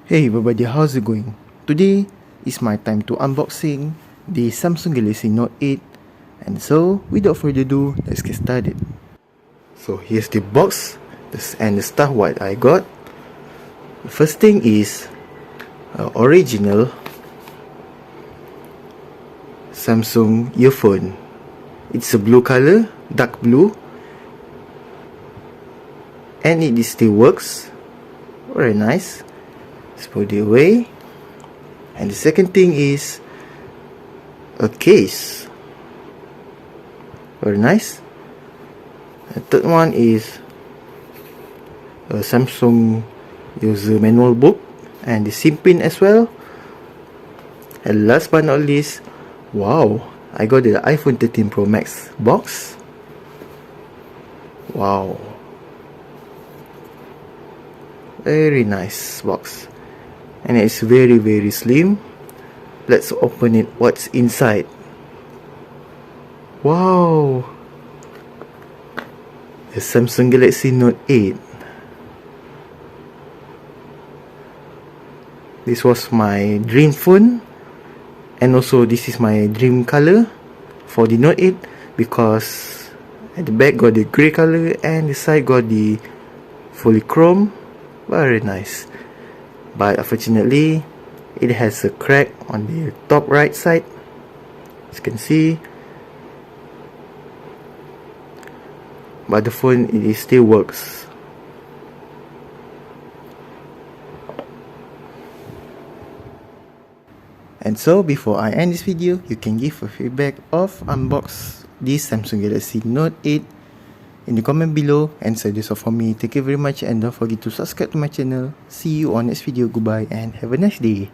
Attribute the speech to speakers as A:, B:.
A: Hey everybody, how's it going? Today is my time to unboxing the Samsung Galaxy Note 8, and so without further ado, let's get started. So here's the box and the stuff what I got. The first thing is original Samsung earphone. It's a blue color, dark blue, and it still works. Very nice. Let's put it away. And the second thing is a case. Very nice. The third one is a Samsung user manual book and the SIM pin as well. And last but not least, wow, I got the iPhone 13 Pro Max box. Wow, very nice box, and it's very slim. Let's open it. What's inside? Wow, the Samsung Galaxy Note 8. This was my dream phone, and also this is my dream color for the Note 8, because at the back got the grey color and the side got the fully chrome. Very nice, but unfortunately it has a crack on the top right side, as you can see, but the phone, it still works. And so before I end this video, you can give a feedback of unbox this Samsung Galaxy Note 8 in the comment below. And so that's all for me. Thank you very much, and don't forget to subscribe to my channel. See you on next video. Goodbye and have a nice day.